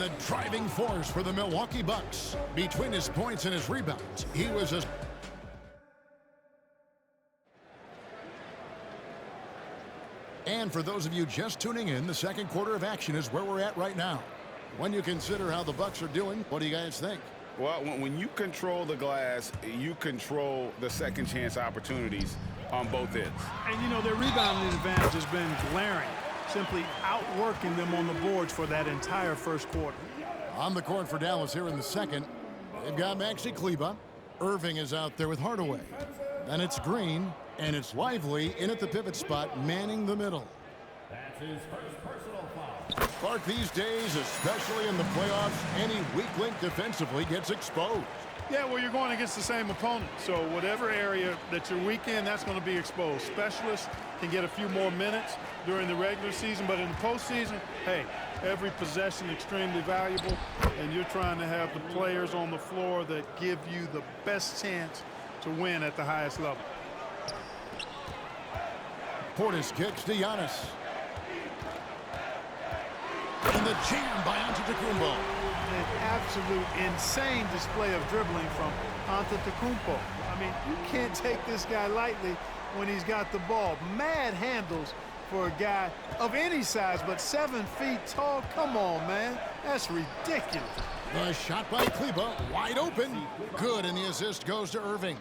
The driving force for the Milwaukee Bucks. Between his points and his rebounds, he was a... And for those of you just tuning in, the second quarter of action is where we're at right now. When you consider how the Bucks are doing, what do you guys think? Well, when you control the glass, you control the second chance opportunities on both ends. And, you know, their rebounding advantage has been glaring, simply outworking them on the boards for that entire first quarter. On the court for Dallas here in the second, they've got Maxi Kleber. Irving is out there with Hardaway. Then it's Green, and it's Lively in at the pivot spot, manning the middle. That's his first personal foul. Clark, these days, especially in the playoffs, any weak link defensively gets exposed. Yeah, well, you're going against the same opponent. So whatever area that you're weak in, that's going to be exposed. Specialists can get a few more minutes during the regular season, but in the postseason, hey, every possession extremely valuable, and you're trying to have the players on the floor that give you the best chance to win at the highest level. Portis kicks to Giannis. And the jam by Antetokounmpo. An absolute insane display of dribbling from Antetokounmpo. I mean, you can't take this guy lightly when he's got the ball. Mad handles for a guy of any size, but 7 feet tall. Come on, man. That's ridiculous. The shot by Kleber, wide open. Good, and the assist goes to Irving.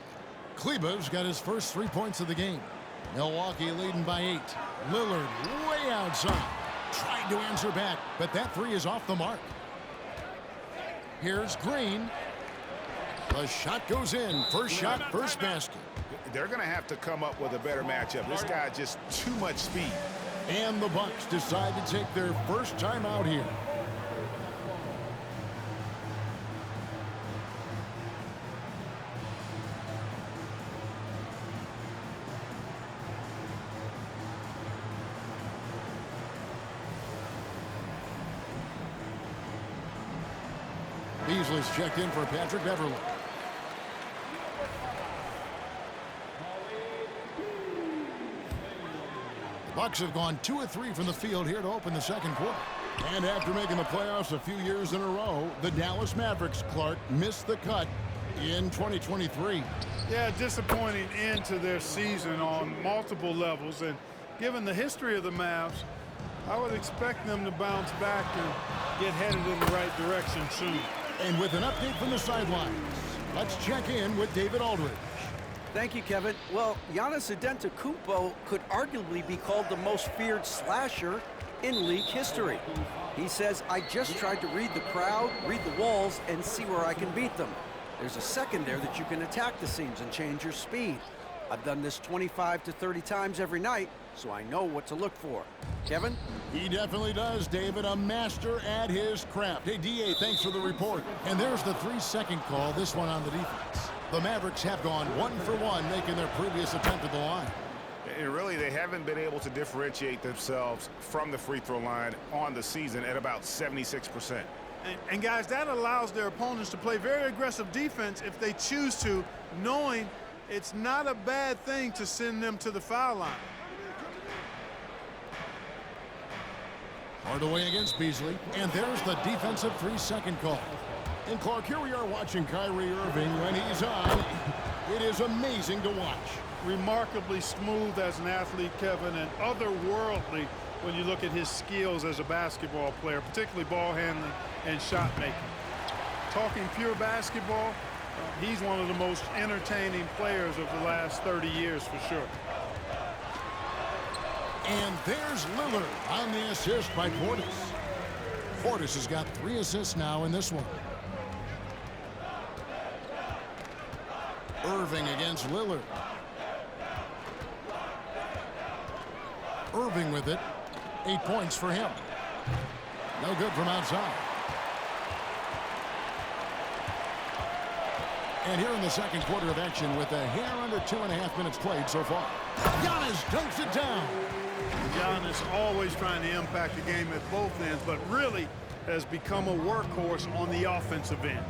Kleber's got his first 3 points of the game. Milwaukee leading by 8. Lillard way outside. Tried to answer back, but that three is off the mark. Here's Green. The shot goes in. First shot, first basket. They're going to have to come up with a better matchup. This guy just too much speed. And the Bucks decide to take their first time out here. Beasley's checked in for Patrick Beverley. The Bucks have gone 2 of 3 from the field here to open the second quarter. And after making the playoffs a few years in a row, the Dallas Mavericks, Clark, missed the cut in 2023. Yeah, disappointing end to their season on multiple levels. And given the history of the Mavs, I would expect them to bounce back and get headed in the right direction soon. And with an update from the sidelines, let's check in with David Aldridge. Thank you, Kevin. Well, Giannis Antetokounmpo could arguably be called the most feared slasher in league history. He says, I just tried to read the crowd, read the walls, and see where I can beat them. There's a second there that you can attack the seams and change your speed. I've done this 25 to 30 times every night, so I know what to look for. Kevin? He definitely does, David. A master at his craft. Hey, D.A., thanks for the report. And there's the 3-second call, this one on the defense. The Mavericks have gone 1 for 1, making their previous attempt at the line. And really, they haven't been able to differentiate themselves from the free throw line on the season at about 76%. And guys, that allows their opponents to play very aggressive defense if they choose to, knowing it's not a bad thing to send them to the foul line. Hardaway against Beasley, and there's the defensive 3-second call. And Clark, here we are watching Kyrie Irving when he's on. It is amazing to watch. Remarkably smooth as an athlete, Kevin, and otherworldly when you look at his skills as a basketball player, particularly ball handling and shot making. Talking pure basketball, he's one of the most entertaining players of the last 30 years for sure. And there's Lillard on the assist by Portis. Portis has got 3 assists now in this one. Irving against Lillard. Irving with it. 8 points for him. No good from outside. And here in the second quarter of action with a hair under 2.5 minutes played so far. Giannis dunks it down. Giannis always trying to impact the game at both ends, but really has become a workhorse on the offensive end.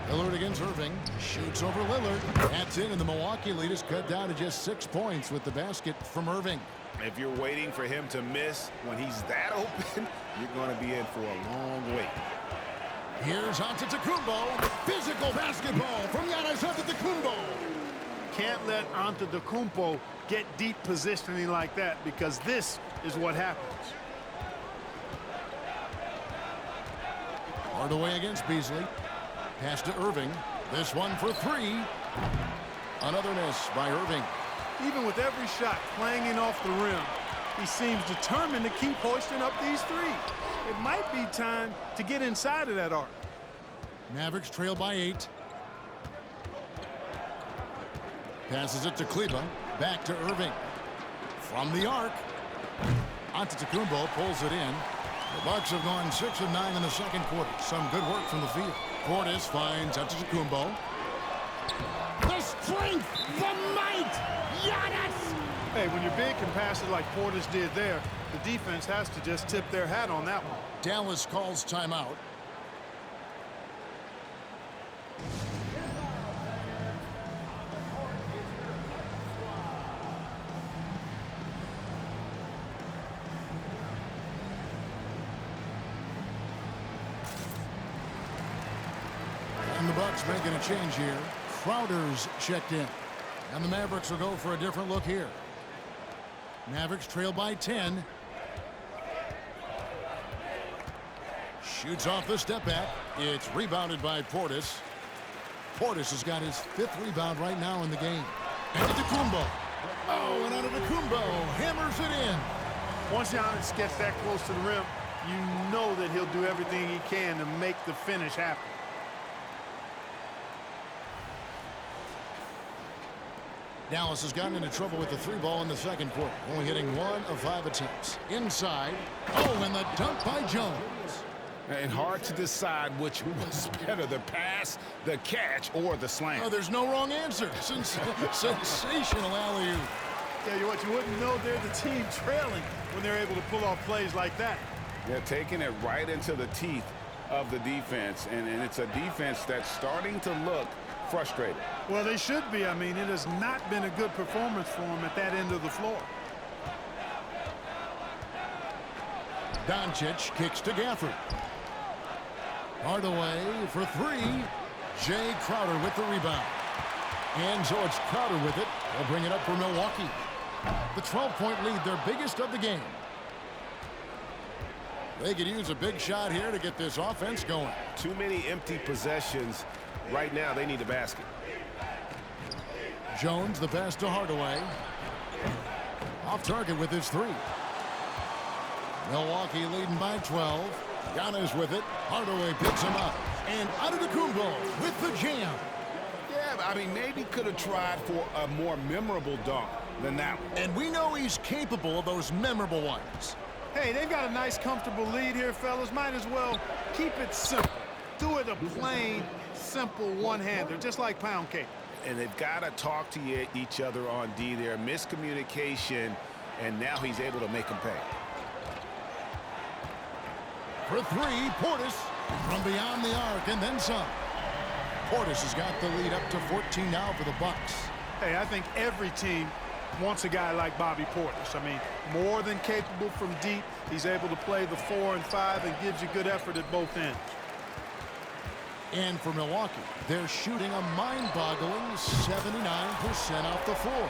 Lillard against Irving. Shoots over Lillard. That's in, and the Milwaukee lead is cut down to just 6 points with the basket from Irving. If you're waiting for him to miss when he's that open, you're going to be in for a long wait. Here's Antetokounmpo. Physical basketball from Giannis Antetokounmpo. Can't let Antetokounmpo get deep positioning like that, because this is what happens. Hardaway against Beasley. Pass to Irving. This one for three. Another miss by Irving. Even with every shot clanging off the rim, he seems determined to keep hoisting up these threes. It might be time to get inside of that arc. Mavericks trail by 8. Passes it to Kleber. Back to Irving. From the arc. Antetokounmpo pulls it in. The Bucks have gone 6 of 9 in the second quarter. Some good work from the field. Portis finds Antetokounmpo. The strength, the might, Giannis! Hey, when you're big can pass it like Portis did there, the defense has to just tip their hat on that one. Dallas calls timeout. And the Bucks making a change here. Crowder's checked in. And the Mavericks will go for a different look here. Mavericks trail by 10. Shoots off the step back. It's rebounded by Portis. Portis has got his 5th rebound right now in the game. Antetokounmpo. Oh, and Antetokounmpo hammers it in. Once Giannis gets that close to the rim, you know that he'll do everything he can to make the finish happen. Dallas has gotten into trouble with the 3 ball in the second quarter, only hitting 1 of 5 attempts. Inside. Oh, and the dunk by Jones. And hard to decide which was better, the pass, the catch, or the slam. Oh, there's no wrong answer. Sensational alley-oop. Tell you what, you wouldn't know they're the team trailing when they're able to pull off plays like that. They're taking it right into the teeth of the defense, and it's a defense that's starting to look frustrated. Well, they should be. I mean, it has not been a good performance for them at that end of the floor. Doncic kicks to Gafford. Hardaway for 3. Jay Crowder with the rebound. And so it's Crowder with it. They'll bring it up for Milwaukee. The 12-point lead, their biggest of the game. They could use a big shot here to get this offense going. Too many empty possessions. Right now, they need a basket. Jones, the pass to Hardaway. Off target with his 3. Milwaukee leading by 12. Giannis with it. Hardaway picks him up. And Antetokounmpo with the jam. Yeah, I mean, maybe could have tried for a more memorable dunk than that one. And we know he's capable of those memorable ones. Hey, they've got a nice, comfortable lead here, fellas. Might as well keep it simple. Do it a plain, simple one-hander, just like pound cake. And they've got to talk to each other on D there. Miscommunication, and now he's able to make them pay. For 3, Portis from beyond the arc and then some. Portis has got the lead up to 14 now for the Bucks. Hey, I think every team wants a guy like Bobby Portis. I mean, more than capable from deep. He's able to play the 4 and 5 and gives you good effort at both ends. And for Milwaukee, they're shooting a mind-boggling 79% off the floor.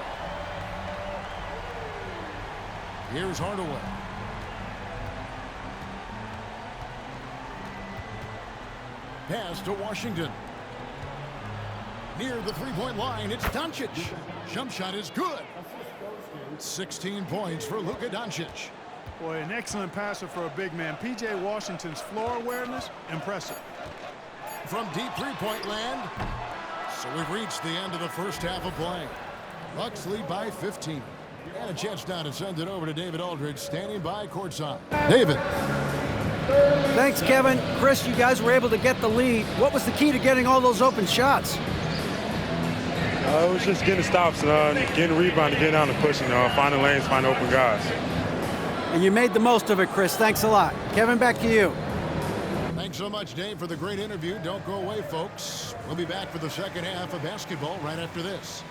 Here's Hardaway. Pass to Washington. Near the 3-point line, it's Doncic. Jump shot is good. 16 points for Luka Doncic. Boy, an excellent passer for a big man. P.J. Washington's floor awareness, impressive. From deep 3-point land. So we've reached the end of the first half of play. Bucks lead by 15. And a chance now to send it over to David Aldridge, standing by courtside. David. Thanks, Kevin. Chris, you guys were able to get the lead. What was the key to getting all those open shots? It was just getting stops, getting rebound, getting out and pushing, finding lanes, finding open guys. And you made the most of it, Chris. Thanks a lot. Kevin, back to you. Thanks so much, Dave, for the great interview. Don't go away, folks. We'll be back for the second half of basketball right after this.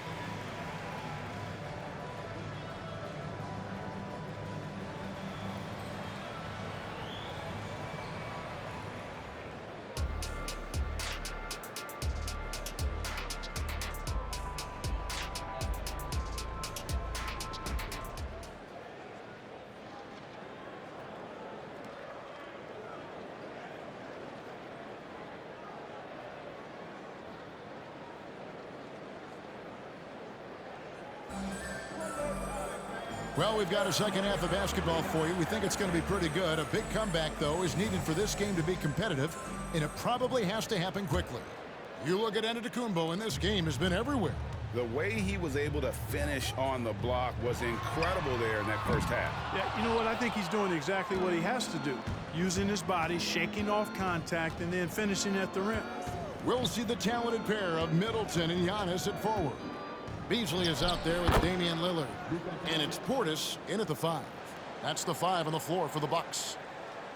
Well, we've got a second half of basketball for you. We think it's going to be pretty good. A big comeback, though, is needed for this game to be competitive, and it probably has to happen quickly. You look at Antetokounmpo, and this game has been everywhere. The way he was able to finish on the block was incredible there in that first half. Yeah, you know what? I think he's doing exactly what he has to do. Using his body, shaking off contact, and then finishing at the rim. We'll see the talented pair of Middleton and Giannis at forward. Beasley is out there with Damian Lillard. And it's Portis in at the 5. That's the 5 on the floor for the Bucks.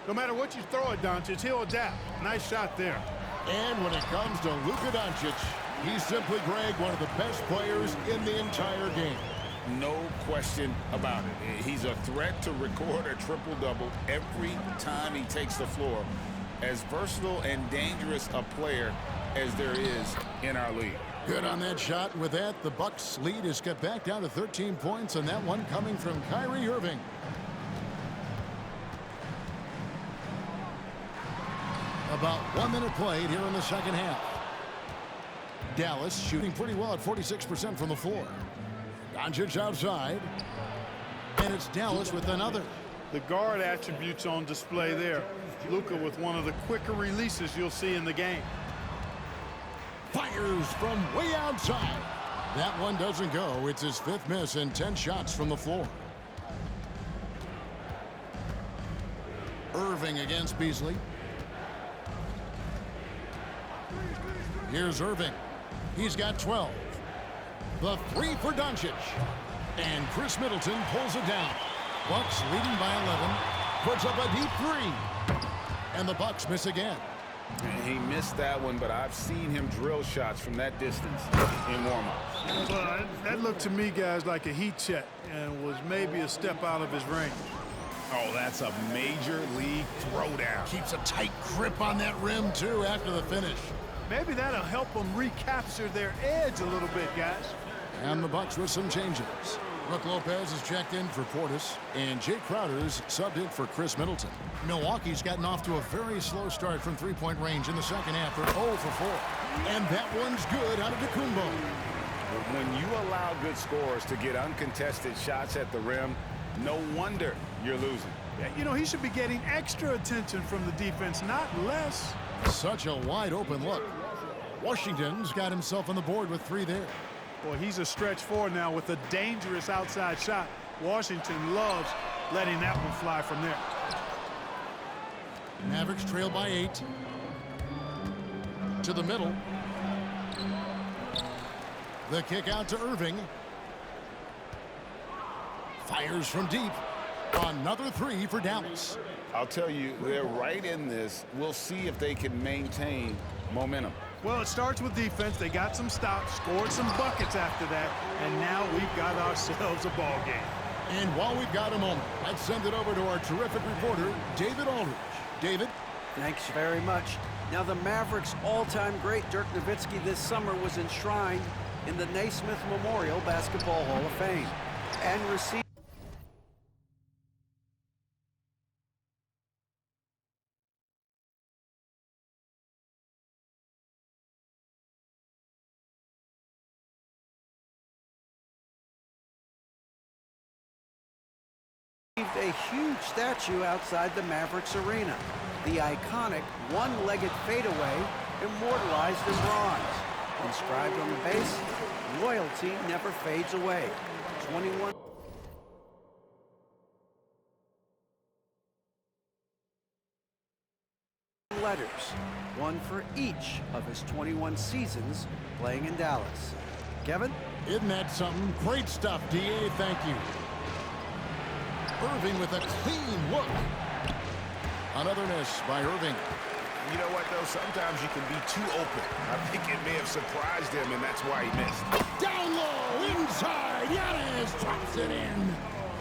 No matter what you throw at Doncic, he'll adapt. Nice shot there. And when it comes to Luka Doncic, he's simply, Greg, one of the best players in the entire game. No question about it. He's a threat to record a triple-double every time he takes the floor. As versatile and dangerous a player as there is in our league. Good on that shot. With that, the Bucks lead is cut back down to 13 points, and that one coming from Kyrie Irving. About 1 minute played here in the second half. Dallas shooting pretty well at 46% from the floor. Doncic outside. And it's Dallas with another. The guard attributes on display there. Luka with one of the quicker releases you'll see in the game. Fires from way outside. That one doesn't go. It's his 5th miss and 10 shots from the floor. Irving against Beasley. Here's Irving. He's got 12. The 3 for Doncic. And Chris Middleton pulls it down. Bucks leading by 11. Puts up a deep 3. And the Bucks miss again. He missed that one, but I've seen him drill shots from that distance in warm-ups. Well, that looked to me, guys, like a heat check and was maybe a step out of his range. Oh, that's a major league throwdown. Keeps a tight grip on that rim, too, after the finish. Maybe that'll help them recapture their edge a little bit, guys. And the Bucks with some changes. Brook Lopez is checked in for Portis, and Jay Crowder's subbed in for Chris Middleton. Milwaukee's gotten off to a very slow start from three-point range in the second half. They're 0 for 4. And that one's good out of Antetokounmpo. When you allow good scorers to get uncontested shots at the rim, no wonder you're losing. Yeah, you know, he should be getting extra attention from the defense, not less. Such a wide-open look. Washington's got himself on the board with 3 there. Boy, he's a stretch forward now with a dangerous outside shot. Washington loves letting that one fly from there. Mavericks trail by 8. To the middle. The kick out to Irving. Fires from deep. Another 3 for Dallas. I'll tell you, they're right in this. We'll see if they can maintain momentum. Well, it starts with defense. They got some stops, scored some buckets after that, and now we've got ourselves a ball game. And while we've got a moment, let's send it over to our terrific reporter, David Aldridge. David? Thanks very much. Now, the Mavericks' all-time great Dirk Nowitzki this summer was enshrined in the Naismith Memorial Basketball Hall of Fame and received a huge statue outside the Mavericks arena. The iconic one-legged fadeaway immortalized in bronze. Inscribed on the base, loyalty never fades away. 21 letters, one for each of his 21 seasons playing in Dallas. Kevin? Isn't that something? Great stuff, D.A. Thank you. Irving with a clean look. Another miss by Irving. You know what, though? Sometimes you can be too open. I think it may have surprised him, and that's why he missed. Down low, inside, Giannis drops it in.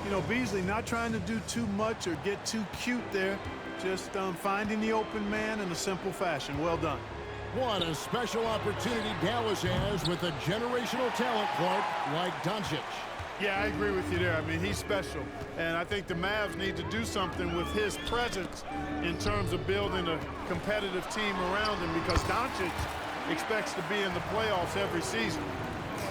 You know, Beasley not trying to do too much or get too cute there. Just finding the open man in a simple fashion. Well done. What a special opportunity Dallas has with a generational talent, Clark, like Doncic. Yeah, I agree with you there. I mean, he's special. And I think the Mavs need to do something with his presence in terms of building a competitive team around him, because Doncic expects to be in the playoffs every season.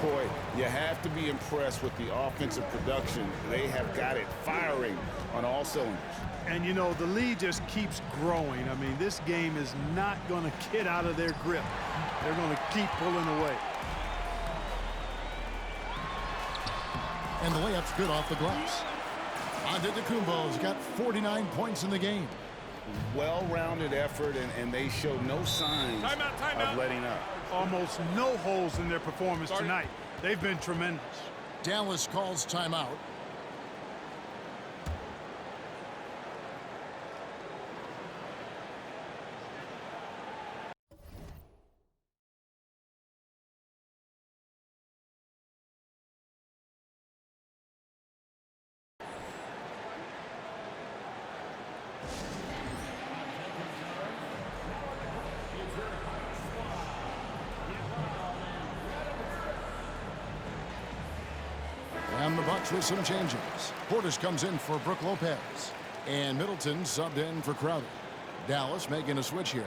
Boy, you have to be impressed with the offensive production. They have got it firing on all cylinders. And, you know, the lead just keeps growing. I mean, this game is not going to get out of their grip. They're going to keep pulling away. And the layup's good off the glass. Antetokounmpo's got 49 points in the game. Well-rounded effort, and they show no signs of letting up. Almost no holes in their performance tonight. They've been tremendous. Dallas calls timeout. And the Bucks with some changes. Portis comes in for Brook Lopez. And Middleton subbed in for Crowder. Dallas making a switch here.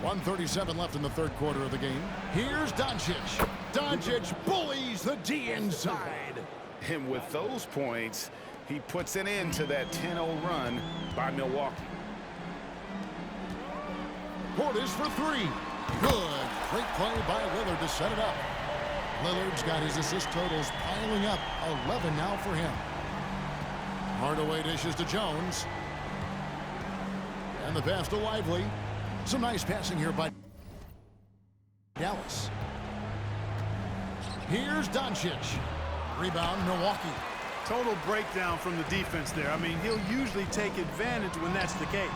.137 left in the third quarter of the game. Here's Doncic. Doncic bullies the D inside. And with those points, he puts an end to that 10-0 run by Milwaukee. Portis for three. Good. Great play by Lillard to set it up. Lillard's got his assist totals piling up. 11 now for him. Hardaway dishes to Jones. And the pass to Lively. Some nice passing here by Dallas. Here's Doncic. Rebound, Milwaukee. Total breakdown from the defense there. I mean, he'll usually take advantage when that's the case.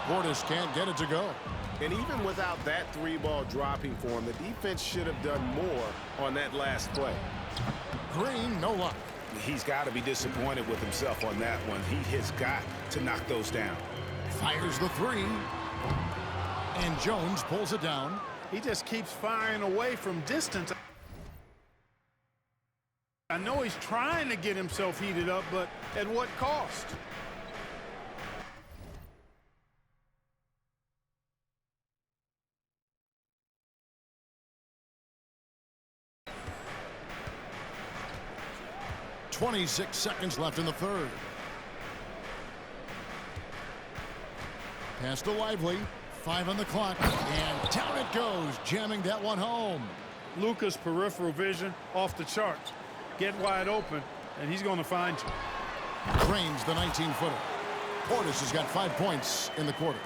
Portis can't get it to go. And even without that three-ball dropping for him, the defense should have done more on that last play. Green, no luck. He's got to be disappointed with himself on that one. He has got to knock those down. Fires the three. And Jones pulls it down. He just keeps firing away from distance. I know he's trying to get himself heated up, but at what cost? .26 seconds left in the third. Pass to Lively. 5 on the clock. And down it goes, jamming that one home. Luka's peripheral vision off the charts. Get wide open, and he's going to find you. Drains the 19-footer. Portis has got 5 points in the quarter.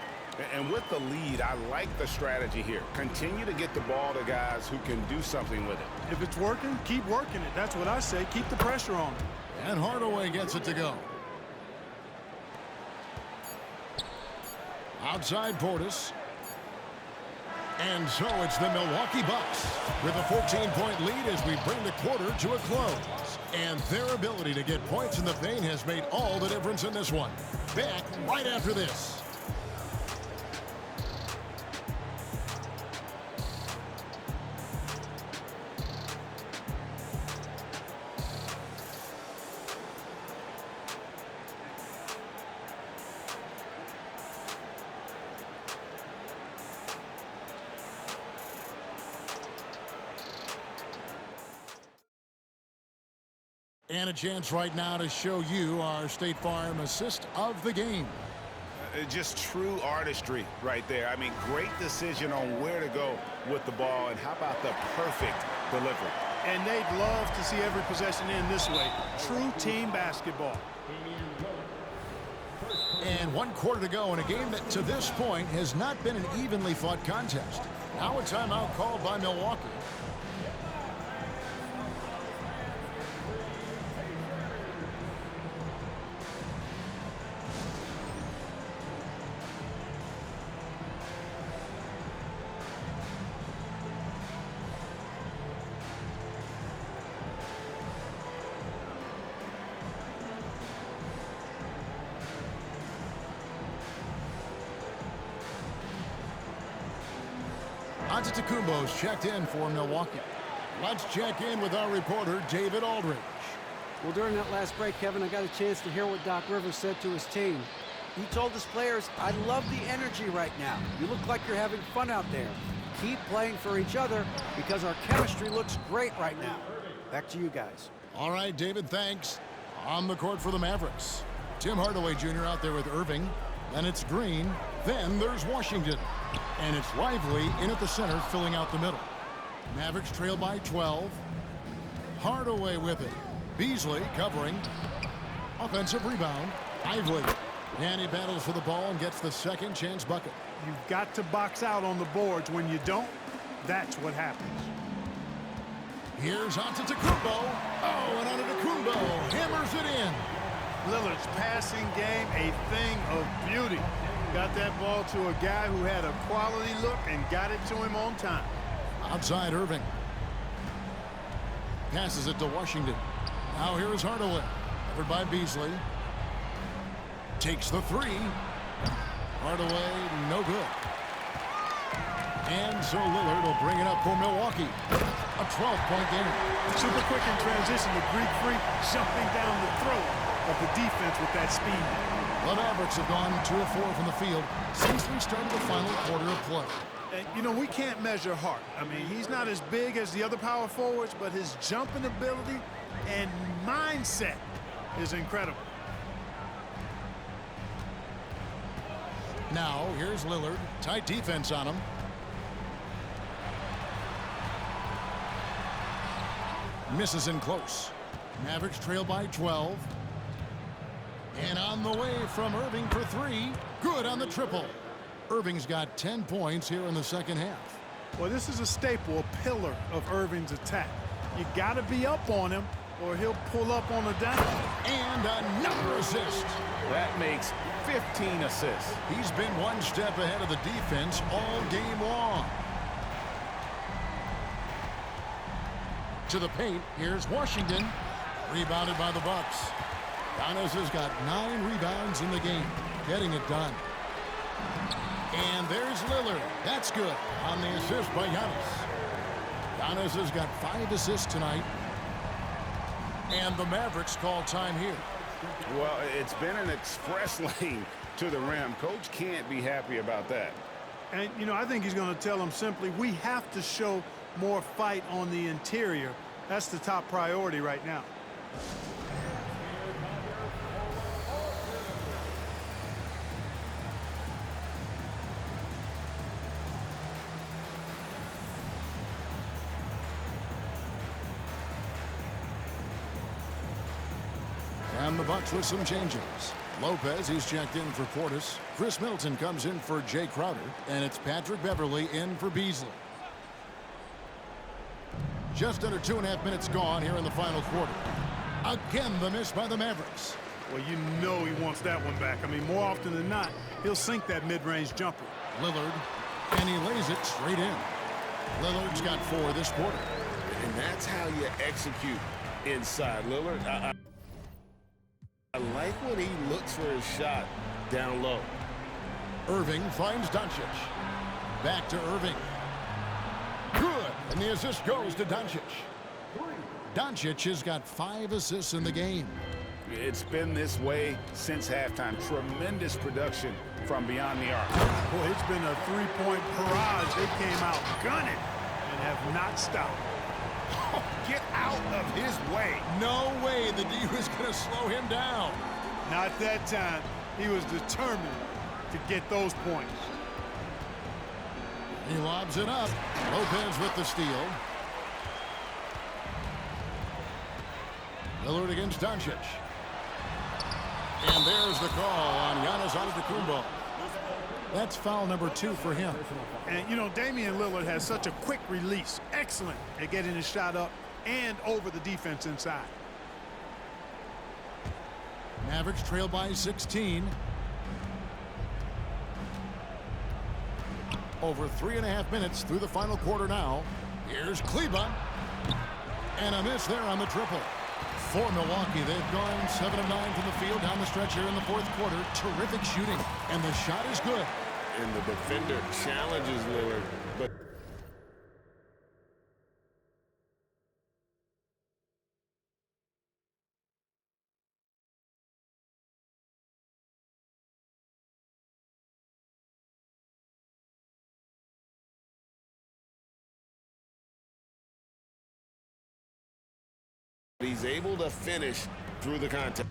And with the lead, I like the strategy here. Continue to get the ball to guys who can do something with it. If it's working, keep working it. That's what I say. Keep the pressure on. And Hardaway gets it to go. Outside Portis. And so it's the Milwaukee Bucks with a 14-point lead as we bring the quarter to a close. And their ability to get points in the paint has made all the difference in this one. Back right after this. And a chance right now to show you our State Farm assist of the game. Just true artistry right there. I mean, great decision on where to go with the ball, and how about the perfect delivery. And they'd love to see every possession end this way. True team basketball. And 1 quarter to go in a game that to this point has not been an evenly fought contest. Now a timeout called by Milwaukee. Antetokounmpo's checked in for Milwaukee. Let's check in with our reporter, David Aldridge. Well, during that last break, Kevin, I got a chance to hear what Doc Rivers said to his team. He told his players, I love the energy right now. You look like you're having fun out there. Keep playing for each other because our chemistry looks great right now. Back to you guys. All right, David, thanks. On the court for the Mavericks. Tim Hardaway Jr. out there with Irving. Then it's Green. Then there's Washington. And it's Lively in at the center, filling out the middle. Mavericks trail by 12. Hardaway with it. Beasley covering. Offensive rebound. Lively. And he battles for the ball and gets the second chance bucket. You've got to box out on the boards. When you don't, that's what happens. Here's Antetokounmpo. Oh, and Antetokounmpo hammers it in. Lillard's passing game, a thing of beauty. Got that ball to a guy who had a quality look and got it to him on time. Outside Irving. Passes it to Washington. Now here is Hardaway. Covered by Beasley. Takes the three. Hardaway, no good. And so Lillard will bring it up for Milwaukee. A 12-point game. Super quick in transition. The Greek freak jumping down the throat of the defense with that speed. The Mavericks have gone 2 of 4 from the field since we started the final quarter of play. And, you know, we can't measure Hart. I mean, he's not as big as the other power forwards, but his jumping ability and mindset is incredible. Now, here's Lillard. Tight defense on him. Misses in close. Mavericks trail by 12. And on the way from Irving for 3. Good on the triple. Irving's got 10 points here in the second half. Well, this is a staple, a pillar of Irving's attack. You got to be up on him or he'll pull up on a dime. And another assist. That makes 15 assists. He's been one step ahead of the defense all game long. To the paint, here's Washington. Rebounded by the Bucks. Giannis has got 9 rebounds in the game, getting it done. And there's Lillard. That's good on the assist by Giannis. Giannis has got 5 assists tonight. And the Mavericks call time here. Well, it's been an express lane to the rim. Coach can't be happy about that. And, you know, I think he's going to tell them simply, we have to show more fight on the interior. That's the top priority right now. And the Bucks with some changes. Lopez, he's checked in for Portis. Chris Middleton comes in for Jay Crowder. And it's Patrick Beverley in for Beasley. Just under 2.5 minutes gone here in the final quarter. Again, the miss by the Mavericks. Well, you know he wants that one back. I mean, more often than not, he'll sink that mid-range jumper. Lillard, and he lays it straight in. Lillard's got 4 this quarter. And that's how you execute inside. Lillard, I like when he looks for his shot down low. Irving finds Doncic. Back to Irving. Good. And the assist goes to Doncic. Doncic has got 5 assists in the game. It's been this way since halftime. Tremendous production from beyond the arc. Boy, it's been a 3-point barrage. They came out gunning and have not stopped. Oh, get out of his way. No way the D was going to slow him down. Not that time. He was determined to get those points. He lobs it up. Lopez with the steal. Lillard against Doncic. And there's the call on Giannis Antetokounmpo. That's foul number 2 for him. And, you know, Damian Lillard has such a quick release. Excellent at getting his shot up and over the defense inside. Mavericks trail by 16. Over 3.5 minutes through the final quarter now. Here's Kleber. And a miss there on the triple. For Milwaukee, they've gone 7 of 9 from the field down the stretch here in the fourth quarter. Terrific shooting, and the shot is good. And the defender challenges Lillard, but he's able to finish through the contest.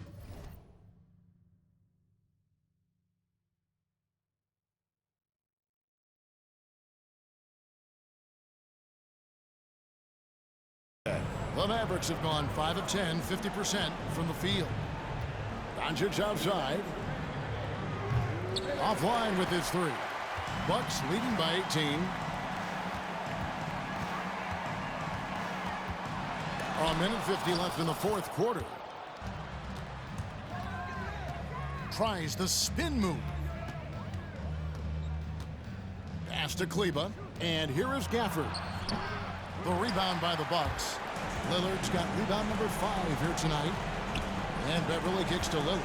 The Mavericks have gone 5 of 10, 50% from the field. Doncic outside. Offline with his 3. Bucks leading by 18. A minute 50 left in the fourth quarter. Tries the spin move. Pass to Kleber, and here is Gafford. The rebound by the Bucks. Lillard's got rebound number 5 here tonight. And Beverly kicks to Lillard.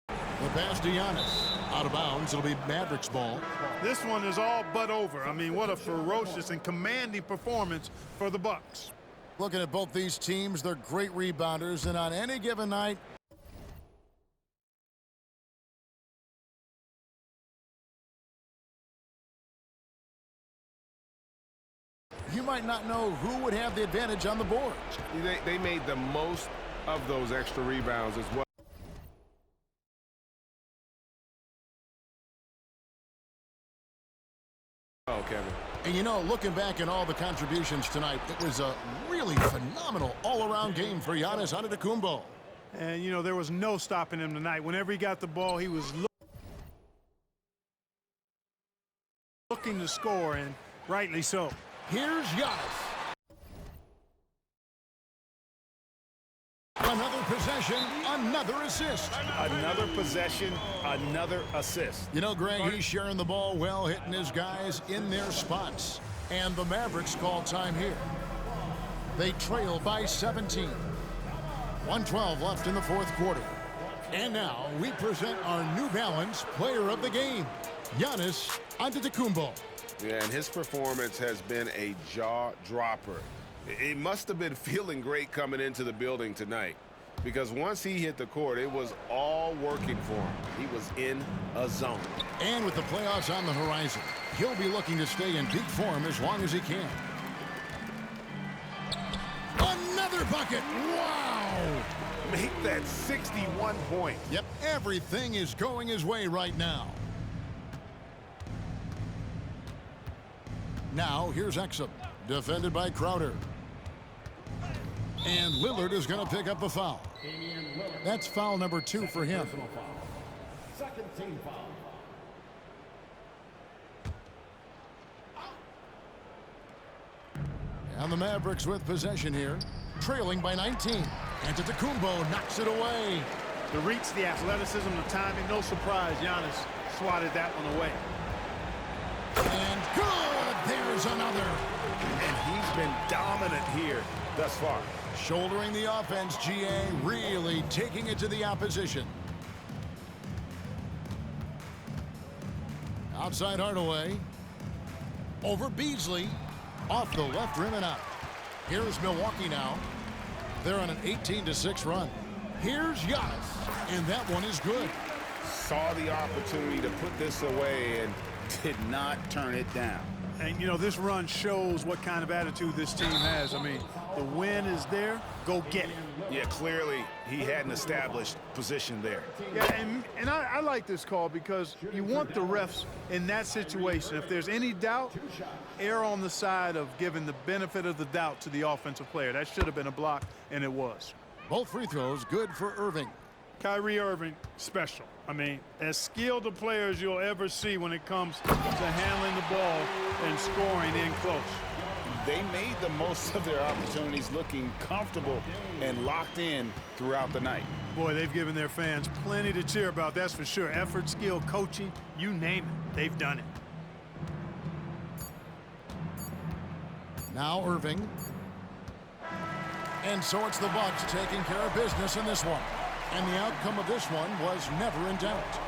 The pass to Giannis. Out of bounds. It'll be Mavericks ball. This one is all but over. I mean, what a ferocious and commanding performance for the Bucks. Looking at both these teams, they're great rebounders, and on any given night, you might not know who would have the advantage on the boards. They made the most of those extra rebounds as well. Oh, Kevin. And you know, looking back at all the contributions tonight, it was a really phenomenal all-around game for Giannis Antetokounmpo. And, you know, there was no stopping him tonight. Whenever he got the ball, he was looking to score, and rightly so. Here's Giannis. Another possession, another assist. Another possession, another assist. You know, Greg, he's sharing the ball well, hitting his guys in their spots. And the Mavericks call time here. They trail by 17. 1:12 left in the fourth quarter. And now we present our New Balance player of the game, Giannis Antetokounmpo. Yeah, and his performance has been a jaw-dropper. He must have been feeling great coming into the building tonight, because once he hit the court, it was all working for him. He was in a zone. And with the playoffs on the horizon, he'll be looking to stay in peak form as long as he can. Another bucket! Wow! Make that 61 points. Yep, everything is going his way right now. Now, here's Exum, defended by Crowder. And Lillard is going to pick up the foul. That's foul number 2 for him. Second team foul. And the Mavericks with possession here, trailing by 19. Antetokounmpo knocks it away. The reach, the athleticism, the timing, no surprise, Giannis swatted that one away. And good! There's another. And he's been dominant here thus far. Shouldering the offense, GA really taking it to the opposition. Outside Hardaway. Over Beasley. Off the left rim and out. Here's Milwaukee now. They're on an 18-6 run. Here's Giannis. And that one is good. Saw the opportunity to put this away and did not turn it down. And, you know, this run shows what kind of attitude this team has. I mean, the win is there. Go get it. Yeah, clearly he had an established position there. Yeah, and I like this call because you want the refs in that situation. If there's any doubt, err on the side of giving the benefit of the doubt to the offensive player. That should have been a block, and it was. Both free throws good for Irving. Kyrie Irving, special. I mean, as skilled a player as you'll ever see when it comes to handling the ball and scoring in close. They made the most of their opportunities, looking comfortable and locked in throughout the night. Boy, they've given their fans plenty to cheer about, that's for sure. Effort, skill, coaching, you name it, they've done it. Now Irving. And so it's the Bucks taking care of business in this one. And the outcome of this one was never in doubt.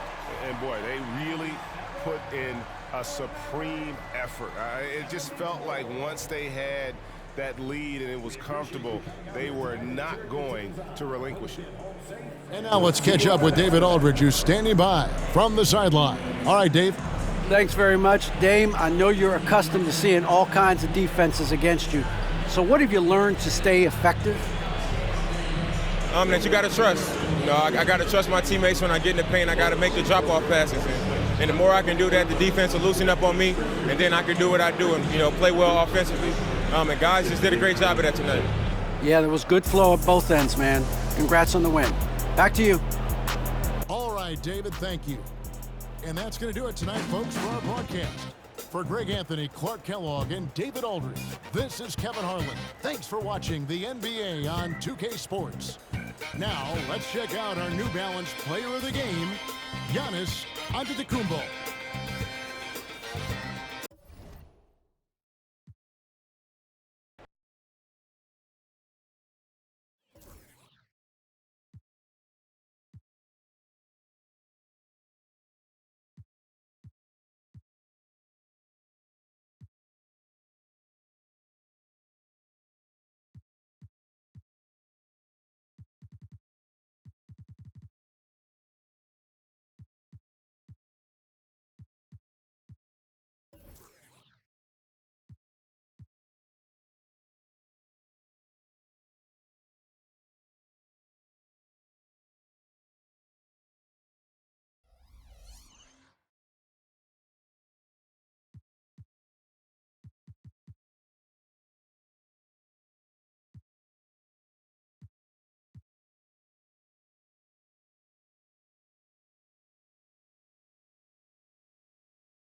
And boy, they really put in a supreme effort. It just felt like once they had that lead and it was comfortable, they were not going to relinquish it. And now let's catch up with David Aldridge, who's standing by from the sideline. All right, Dave. Thanks very much, Dame. I know you're accustomed to seeing all kinds of defenses against you. So what have you learned to stay effective? That you got to trust. You know, I got to trust my teammates when I get in the paint. I got to make the drop-off passes. And the more I can do that, the defense will loosen up on me, and then I can do what I do and, you know, play well offensively. And guys just did a great job of that tonight. Yeah, there was good flow at both ends, man. Congrats on the win. Back to you. All right, David, thank you. And that's going to do it tonight, folks, for our broadcast. For Greg Anthony, Clark Kellogg, and David Aldridge, this is Kevin Harlan. Thanks for watching the NBA on 2K Sports. Now, let's check out our New Balance player of the game, Giannis Antetokounmpo.